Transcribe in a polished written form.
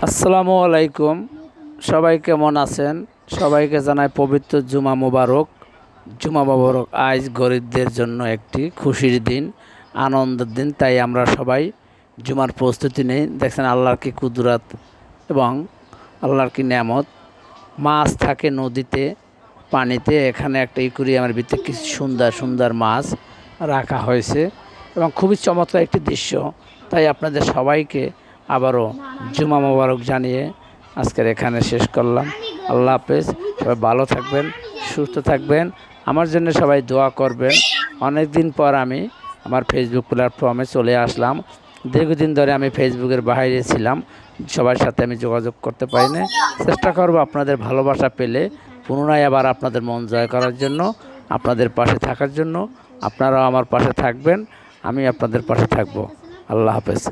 আসসালামু আলাইকুম। সবাই কেমন আছেন? সবাইকে জানাই পবিত্র জুমা মোবারক। জুমা মোবারক আজ গরিবদের জন্য একটি খুশির দিন, আনন্দের দিন। তাই আমরা সবাই জুমার প্রস্তুতি নেই। দেখছেন আল্লাহর কি কুদরত এবং আল্লাহর কি নেয়ামত। মাছ থাকে নদীতে, পানিতে। এখানে একটা ইকুরিয়ামের ভিতরে কিছু সুন্দর সুন্দর মাছ রাখা হয়েছে এবং খুবই চমৎকার একটি দৃশ্য। তাই আপনাদের সবাইকে আবারও জুমা মোবারক জানিয়ে আজকের এখানে শেষ করলাম। আল্লাহ হাফেজ। সবাই ভালো থাকবেন, সুস্থ থাকবেন। আমার জন্য সবাই দোয়া করবেন। অনেক দিন পর আমি আমার ফেসবুক প্ল্যাটফর্মে চলে আসলাম। দীর্ঘদিন ধরে আমি ফেসবুকের বাইরে ছিলাম, সবার সাথে আমি যোগাযোগ করতে পারিনি। চেষ্টা করব আপনাদের ভালোবাসা পেলে পুনরায় আবার আপনাদের মন জয় করার জন্য, আপনাদের পাশে থাকার জন্য। আপনারাও আমার পাশে থাকবেন, আমি আপনাদের পাশে থাকব। আল্লাহ হাফেজ।